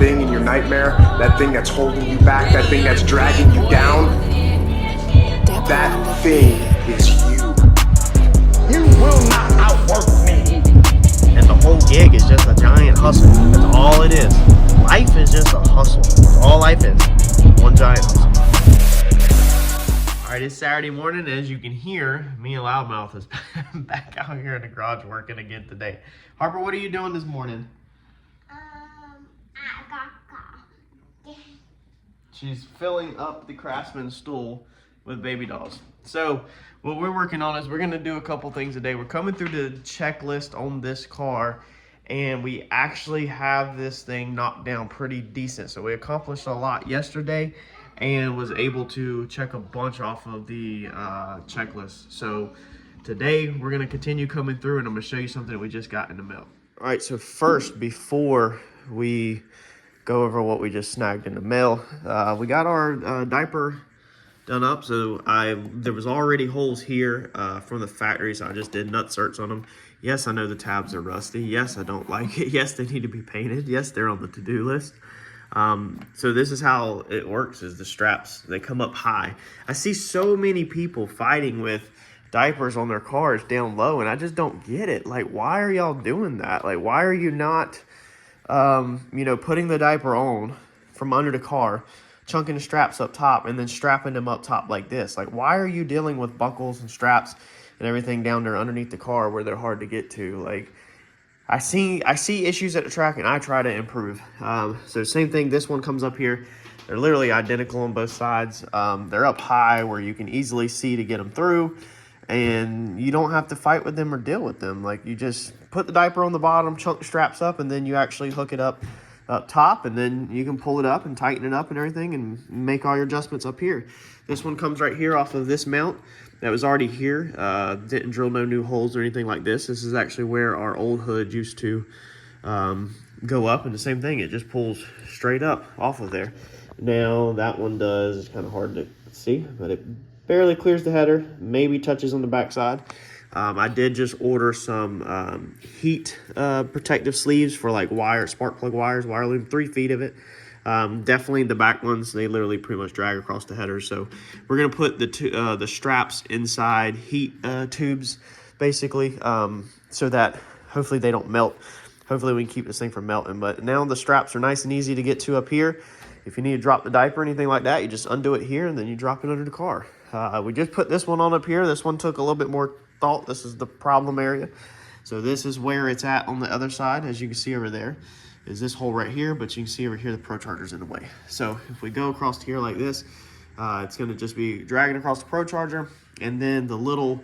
thing in your nightmare, that thing that's holding you back, that thing that's dragging you down, that thing is you. You will not outwork me. And the whole gig is just a giant hustle. That's all it is. Life is just a hustle. That's all life is. One giant hustle. All right, it's Saturday morning. As you can hear, me and Loudmouth is back out here in the garage working again today. Harper, what are you doing this morning? I got coffee. She's filling up the Craftsman stool with baby dolls. So what we're working on is we're going to do a couple things today. We're coming through the checklist on this car, and we actually have this thing knocked down pretty decent. So we accomplished a lot yesterday and was able to check a bunch off of the checklist. So today we're going to continue coming through, and I'm going to show you something that we just got in the mail. All right, so first, before we go over what we just snagged in the mail, we got our diaper done up. So there was already holes here from the factory, so I just did nut certs on them. Yes, I know the tabs are rusty. Yes, I don't like it. Yes, they need to be painted. Yes, they're on the to-do list. So this is how it works, is the straps, they come up high. I see so many people fighting with diapers on their cars down low, and I just don't get it. Like, why are y'all doing that? Like, why are you not putting the diaper on from under the car, chunking the straps up top, and then strapping them up top like this? Like, why are you dealing with buckles and straps and everything down there underneath the car where they're hard to get to? Like, I see issues at the track, and I try to improve. So same thing, this one comes up here. They're literally identical on both sides. They're up high where you can easily see to get them through, and you don't have to fight with them or deal with them. Like, you just put the diaper on the bottom, chunk the straps up, and then you actually hook it up top, and then you can pull it up and tighten it up and everything and make all your adjustments up here. This one comes right here off of this mount that was already here. Didn't drill no new holes or anything like this. This is actually where our old hood used to go up, and the same thing, it just pulls straight up off of there. Now that one does, it's kind of hard to see, but it barely clears the header, maybe touches on the backside. I did just order some heat protective sleeves for like spark plug wires, wire loom, 3 feet of it. Definitely the back ones, they literally pretty much drag across the header. So we're gonna put the straps inside heat tubes, basically, so that hopefully they don't melt. Hopefully we can keep this thing from melting. But now the straps are nice and easy to get to up here. If you need to drop the diaper or anything like that, you just undo it here and then you drop it under the car. We just put this one on up here. This one took a little bit more thought. This is the problem area. So this is where it's at on the other side. As you can see over there is this hole right here, but you can see over here the Procharger's in the way. So if we go across here like this, it's going to just be dragging across the Procharger, and then the little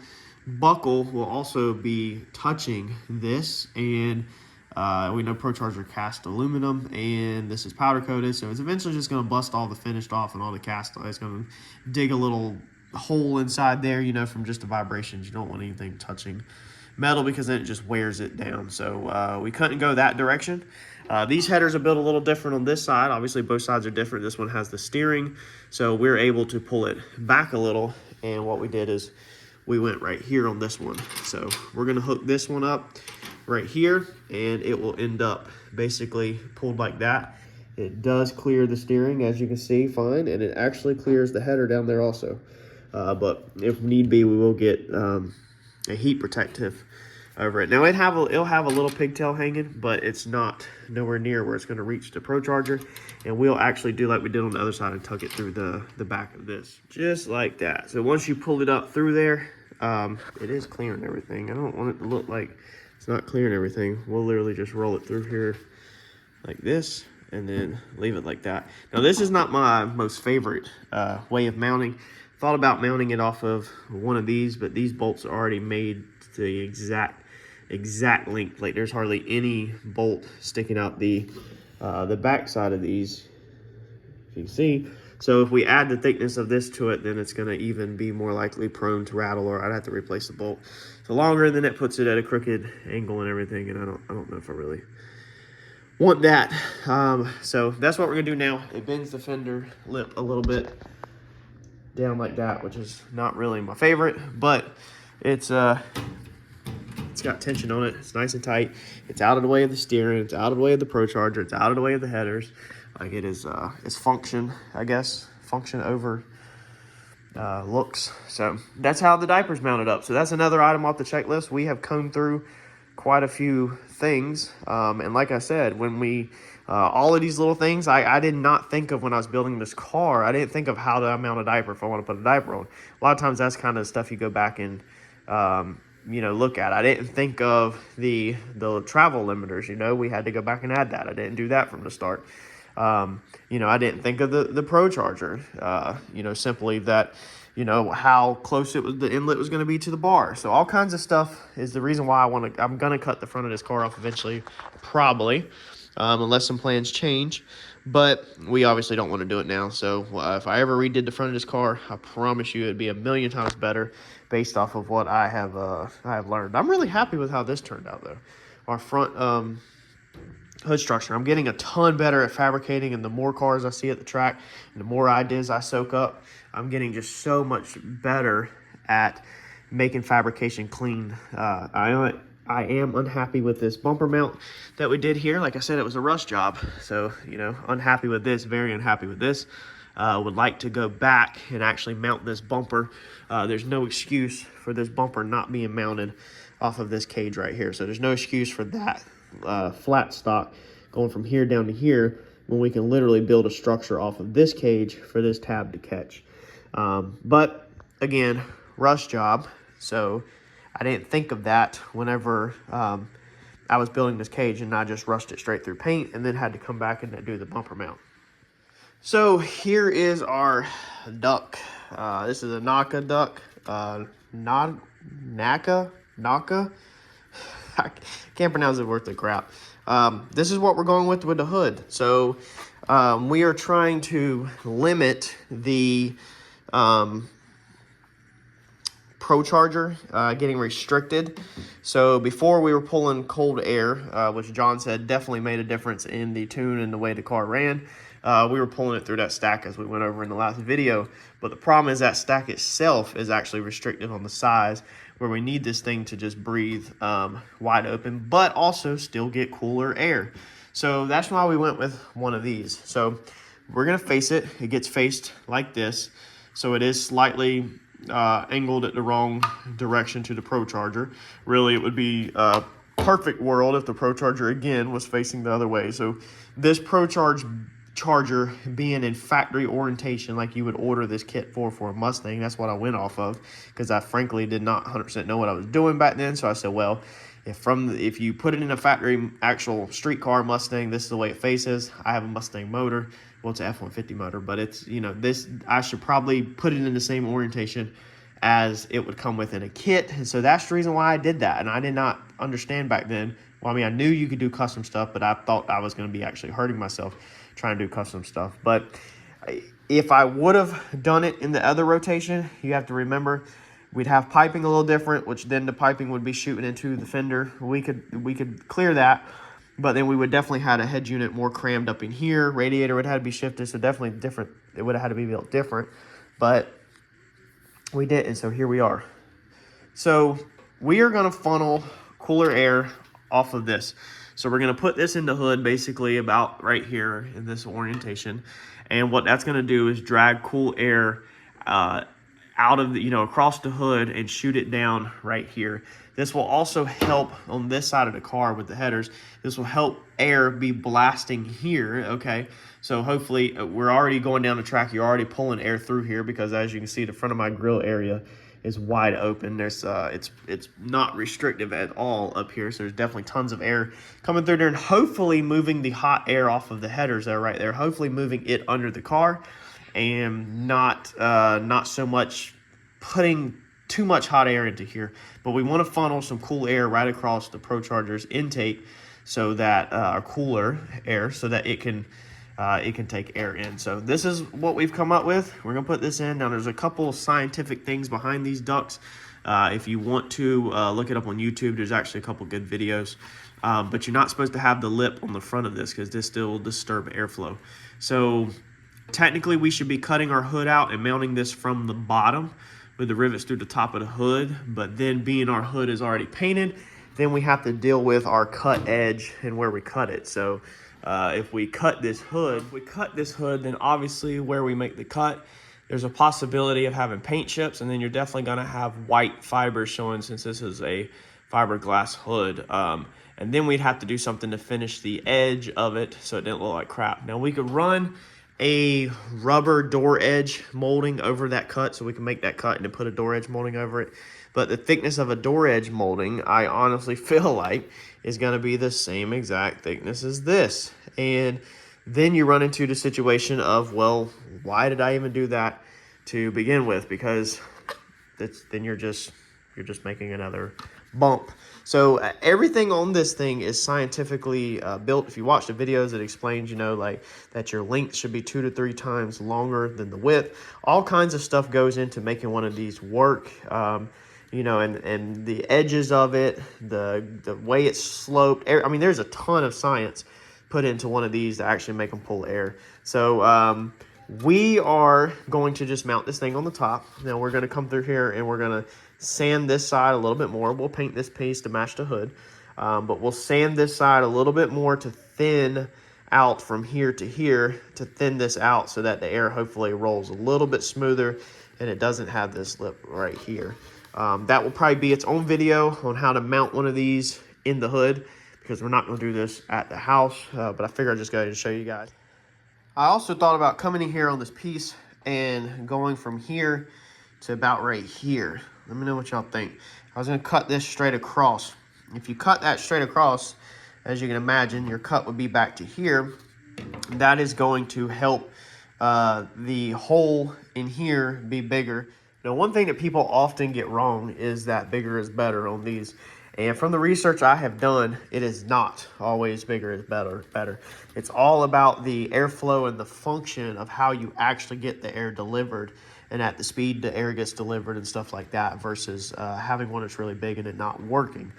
buckle will also be touching this, and we know Procharger cast aluminum, and this is powder coated, so it's eventually just going to bust all the finished off, and all the cast, it's going to dig a little hole inside there, from just the vibrations. You don't want anything touching metal because then it just wears it down. So we couldn't go that direction. These headers are built a little different on this side. Obviously both sides are different. This one has the steering, so we're able to pull it back a little, and what we did is we went right here on this one. So we're going to hook this one up right here, and it will end up basically pulled like that. It does clear the steering, as you can see, fine, and it actually clears the header down there also. But if need be, we will get a heat protective over it. Now it'll have a little pigtail hanging, but it's nowhere near where it's going to reach the Procharger, and we'll actually do like we did on the other side and tuck it through the back of this, just like that. So once you pull it up through there, it is clearing everything. I don't want it to look like it's not clearing everything. We'll literally just roll it through here like this, and then leave it like that. Now this is not my most favorite way of mounting. Thought about mounting it off of one of these, but these bolts are already made to the exact length. Like, there's hardly any bolt sticking out the back side of these, if you can see. So if we add the thickness of this to it, then it's going to even be more likely prone to rattle, or I'd have to replace the bolt. So longer, and then it puts it at a crooked angle and everything, and I don't know if I really want that. So that's what we're gonna do now. It bends the fender lip a little bit down like that, which is not really my favorite, but it's It's got tension on it. It's nice and tight. It's out of the way of the steering. It's out of the way of the Procharger. It's out of the way of the headers. Like it is, it's function, I guess. Function over looks. So that's how the diaper's mounted up. So that's another item off the checklist. We have combed through quite a few things. And like I said, when we, all of these little things, I did not think of when I was building this car. I didn't think of how to mount a diaper if I want to put a diaper on. A lot of times that's kind of stuff you go back and, you know, look at. I didn't think of the travel limiters, you know, we had to go back and add that. I didn't do that from the start. You know, I didn't think of the Procharger, you know, simply that, you know, how close the inlet was going to be to the bar. So all kinds of stuff is the reason why I'm going to cut the front of this car off eventually, probably, unless some plans change. But we obviously don't want to do it now. So if I ever redid the front of this car, I promise you it'd be a million times better based off of what I have learned. I'm really happy with how this turned out, though. Our front hood structure, I'm getting a ton better at fabricating, and the more cars I see at the track and the more ideas I soak up, I'm getting just so much better at making fabrication clean. I am unhappy with this bumper mount that we did here. Like I said, it was a rush job, so you know, unhappy with this, very unhappy with this. Would like to go back and actually mount this bumper. There's no excuse for this bumper not being mounted off of this cage right here, so there's no excuse for that flat stock going from here down to here when we can literally build a structure off of this cage for this tab to catch. But again, rush job, so I didn't think of that whenever I was building this cage, and I just rushed it straight through paint and then had to come back and do the bumper mount. So here is our duck. This is a Naca duck. Naca? I can't pronounce it worth the crap. This is what we're going with the hood. So we are trying to limit the Procharger getting restricted. So before we were pulling cold air, which John said definitely made a difference in the tune and the way the car ran. We were pulling it through that stack as we went over in the last video. But the problem is that stack itself is actually restricted on the size, where we need this thing to just breathe wide open, but also still get cooler air. So that's why we went with one of these. So we're gonna face it. It gets faced like this. So it is slightly angled at the wrong direction to the Procharger. Really, it would be a perfect world if the Procharger again was facing the other way. So this Procharger being in factory orientation, like you would order this kit for a Mustang, that's what I went off of, because I frankly did not 100% know what I was doing back then. So I said, well, if you put it in a factory actual street car Mustang, this is the way it faces. I have a Mustang motor. Well, it's an F-150 motor, but it's, you know, this, I should probably put it in the same orientation as it would come with in a kit. And so that's the reason why I did that. And I did not understand back then. Well, I mean, I knew you could do custom stuff, but I thought I was going to be actually hurting myself trying to do custom stuff. But if I would have done it in the other rotation, you have to remember we'd have piping a little different, which then the piping would be shooting into the fender. We could clear that, but then we would definitely had a head unit more crammed up in here. Radiator would have to be shifted, so definitely different. It would have had to be built different, but we didn't, so here we are. So we are going to funnel cooler air off of this. So we're going to put this in the hood basically about right here in this orientation. And what that's going to do is drag cool air out of the, you know, across the hood and shoot it down right here. This will also help on this side of the car with the headers. This will help air be blasting here, okay? So hopefully we're already going down the track. You're already pulling air through here because as you can see, the front of my grill area is wide open. There's it's not restrictive at all up here, so there's definitely tons of air coming through there, and hopefully moving the hot air off of the headers there, right there. Hopefully moving it under the car, and not so much putting too much hot air into here. But we want to funnel some cool air right across the Procharger's intake, so that cooler air, so that it can take air in. So this is what we've come up with. We're gonna put this in. Now there's a couple scientific things behind these ducts. If you want to look it up on YouTube, there's actually a couple good videos. But you're not supposed to have the lip on the front of this because this still disturbs airflow. So technically we should be cutting our hood out and mounting this from the bottom with the rivets through the top of the hood. But then being our hood is already painted, then we have to deal with our cut edge and where we cut it. So if we cut this hood, then obviously where we make the cut, there's a possibility of having paint chips, and then you're definitely gonna have white fibers showing since this is a fiberglass hood. And then we'd have to do something to finish the edge of it so it didn't look like crap. Now we could run a rubber door edge molding over that cut, so we can make that cut and then put a door edge molding over it. But the thickness of a door edge molding, I honestly feel like, is gonna be the same exact thickness as this. And then you run into the situation of, well, why did I even do that to begin with? Because then you're just making another bump. So everything on this thing is scientifically built. If you watch the videos, it explains, you know, like that your length should be 2 to 3 times longer than the width. All kinds of stuff goes into making one of these work. You know, and the edges of it, the way it's sloped. I mean, there's a ton of science put into one of these to actually make them pull air. So we are going to just mount this thing on the top. Now we're going to come through here and we're going to sand this side a little bit more. We'll paint this piece to match the hood, but we'll sand this side a little bit more to thin out from here to here, to thin this out so that the air hopefully rolls a little bit smoother and it doesn't have this lip right here. That will probably be its own video on how to mount one of these in the hood, because we're not going to do this at the house, but I figured I'd just go ahead and show you guys. I also thought about coming in here on this piece and going from here to about right here. Let me know what y'all think. I was going to cut this straight across. If you cut that straight across, as you can imagine, your cut would be back to here. That is going to help the hole in here be bigger. Now, one thing that people often get wrong is that bigger is better on these. And from the research I have done, it is not always bigger is better. It's all about the airflow and the function of how you actually get the air delivered and at the speed the air gets delivered and stuff like that, versus having one that's really big and it not working.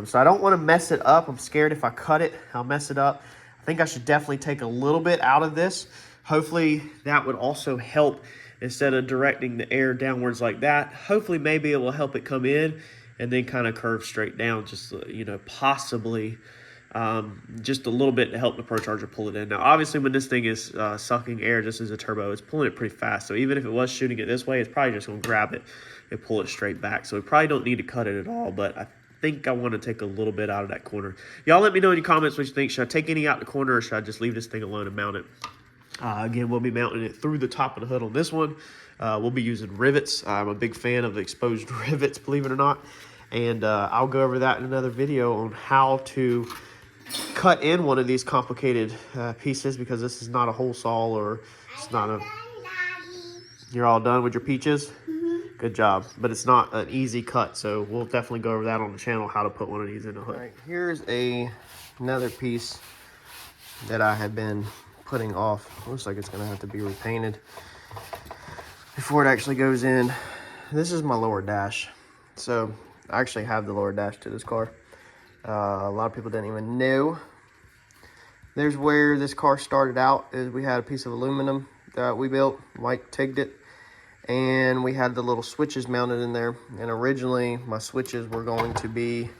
So I don't want to mess it up. I'm scared if I cut it, I'll mess it up. I think I should definitely take a little bit out of this. Hopefully that would also help. Instead of directing the air downwards like that, hopefully maybe it will help it come in and then kind of curve straight down, just, you know, possibly just a little bit to help the Procharger pull it in. Now, obviously, when this thing is sucking air just as a turbo, it's pulling it pretty fast. So even if it was shooting it this way, it's probably just going to grab it and pull it straight back. So we probably don't need to cut it at all, but I think I want to take a little bit out of that corner. Y'all let me know in your comments what you think. Should I take any out the corner, or should I just leave this thing alone and mount it? Again, we'll be mounting it through the top of the hood on this one. We'll be using rivets. I'm a big fan of the exposed rivets, believe it or not. And I'll go over that in another video on how to cut in one of these complicated pieces, because this is not a hole saw, or it's not a... You're all done with your peaches? Mm-hmm. Good job. But it's not an easy cut, so we'll definitely go over that on the channel, how to put one of these in the hood. All right, here's another piece that I have been putting off. Looks like it's gonna have to be repainted before it actually goes in. This is my lower dash. So I actually have the lower dash to this car. A lot of people didn't even know. There's where this car started out. Is we had a piece of aluminum that we built, white tigged it, and we had the little switches mounted in there. And originally my switches were going to be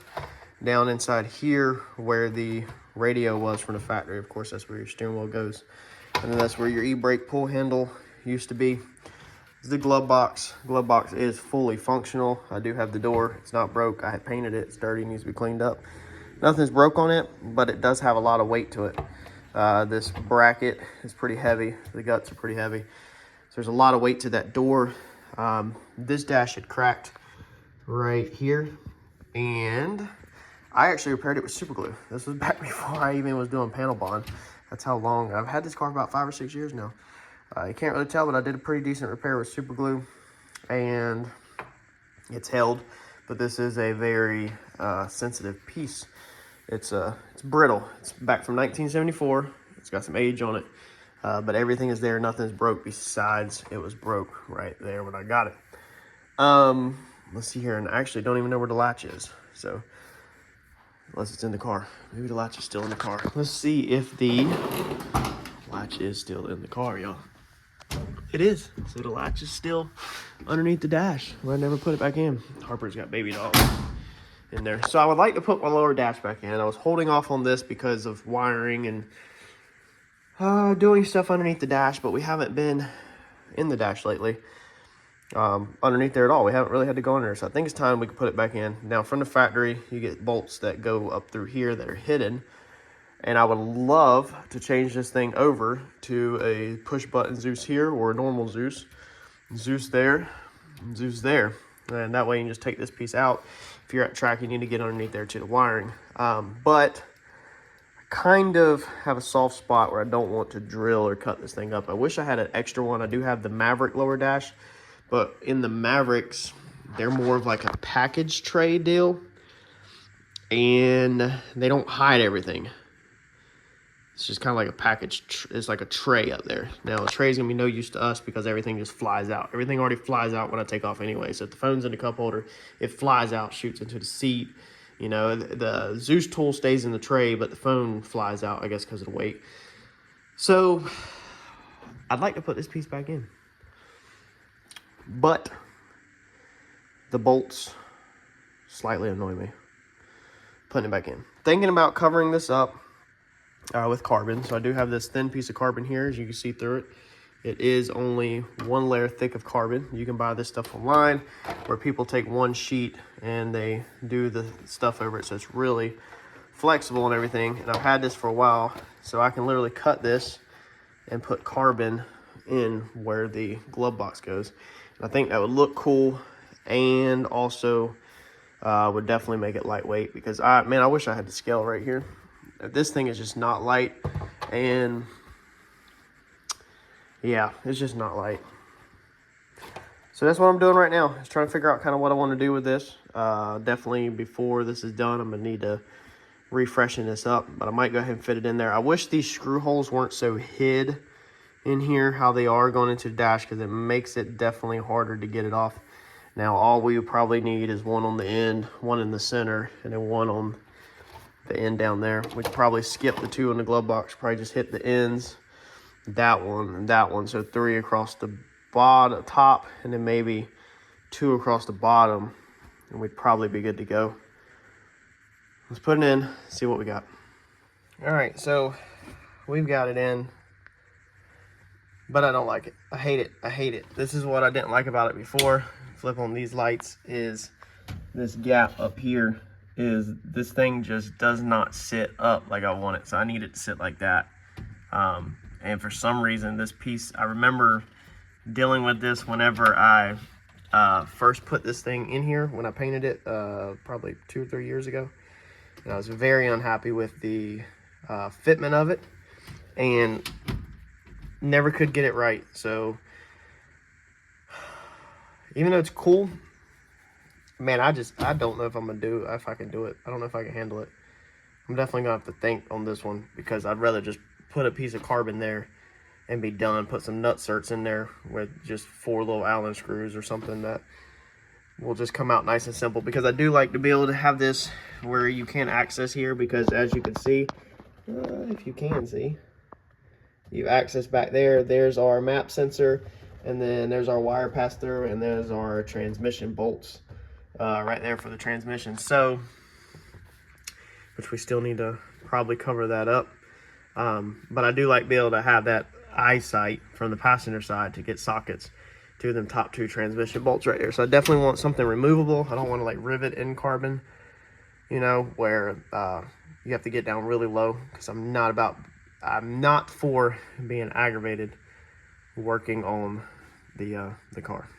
down inside here where the radio was from the factory. Of course, that's where your steering wheel goes, and then that's where your e-brake pull handle used to be. The glove box is fully functional. I do have the door. It's not broke. I had painted it. It's dirty, needs to be cleaned up. Nothing's broke on it, but it does have a lot of weight to it. This bracket is pretty heavy. The guts are pretty heavy, so there's a lot of weight to that door. This dash had cracked right here, and I actually repaired it with super glue. This was back before I even was doing panel bond. That's how long. I've had this car about 5 or 6 years now. You can't really tell, but I did a pretty decent repair with super glue, and it's held. But this is a very sensitive piece. It's brittle. It's back from 1974. It's got some age on it, but everything is there. Nothing's broke besides it was broke right there when I got it. Let's see here, and I actually don't even know where the latch is. So unless it's in the car, maybe the latch is still in the car. Let's see if the latch is still in the car, y'all. It is. So the latch is still underneath the dash where I never put it back in. Harper's got baby dolls. in there. So I would like to put my lower dash back in. I was holding off on this because of wiring and doing stuff underneath the dash, but we haven't been in the dash lately. Underneath there at all. We haven't really had to go under there, so I think it's time we can put it back in. Now from the factory, you get bolts that go up through here that are hidden, and I would love to change this thing over to a push button Zeus here or a normal Zeus. Zeus there, Zeus there, and that way you can just take this piece out. If you're at track, you need to get underneath there to the wiring. But I kind of have a soft spot where I don't want to drill or cut this thing up. I wish I had an extra one. I do have the Maverick lower dash, but in the Mavericks, they're more of like a package tray deal, and they don't hide everything. It's just kind of like a package. It's like a tray up there. Now, a tray is going to be no use to us because everything just flies out. Everything already flies out when I take off anyway. So if the phone's in the cup holder, it flies out, shoots into the seat. You know, the Zeus tool stays in the tray, but the phone flies out, I guess, because of the weight. So I'd like to put this piece back in. But the bolts slightly annoy me. Putting it back in. Thinking about covering this up with carbon. So I do have this thin piece of carbon here, as you can see through it. It is only one layer thick of carbon. You can buy this stuff online where people take one sheet and they do the stuff over it. So it's really flexible and everything. And I've had this for a while, so I can literally cut this and put carbon in where the glove box goes. And I think that would look cool, and also would definitely make it lightweight, because I wish I had the scale right here. This thing is just not light, and yeah, it's just not light. So that's what I'm doing right now, is trying to figure out kind of what I want to do with this. Definitely before this is done, I'm gonna need to refreshen this up, but I might go ahead and fit it in there. I wish these screw holes weren't so hid in here how they are going into the dash, because it makes it definitely harder to get it off. Now all we would probably need is one on the end, one in the center, and then one on the end down there. We could probably skip the two in the glove box, probably just hit the ends, that one and that one. So 3 across the bottom, top, and then maybe 2 across the bottom, and we'd probably be good to go. Let's put it in, see what we got. All right, so we've got it in, but I don't like it. I hate it. I hate it. This is what I didn't like about it before. Flip on these lights is this gap up here. Is this thing just does not sit up like I want it. So I need it to sit like that. And for some reason, this piece, I remember dealing with this whenever I first put this thing in here, when I painted it probably 2 or 3 years ago. And I was very unhappy with the fitment of it, and never could get it right. So even though it's cool, man, I don't know if if I can do it. I don't know if I can handle it. I'm definitely gonna have to think on this one, because I'd rather just put a piece of carbon there and be done. Put some nut certs in there with just 4 little Allen screws or something that will just come out nice and simple, because I do like to be able to have this where you can access here, because as you can see, if you can see, you access back there. There's our map sensor, and then there's our wire pass through, and there's our transmission bolts right there for the transmission. So, which we still need to probably cover that up. But I do like to be able to have that eyesight from the passenger side to get sockets to them top 2 transmission bolts right there. So I definitely want something removable. I don't want to like rivet in carbon, you know, where you have to get down really low, because I'm not for being aggravated working on the car.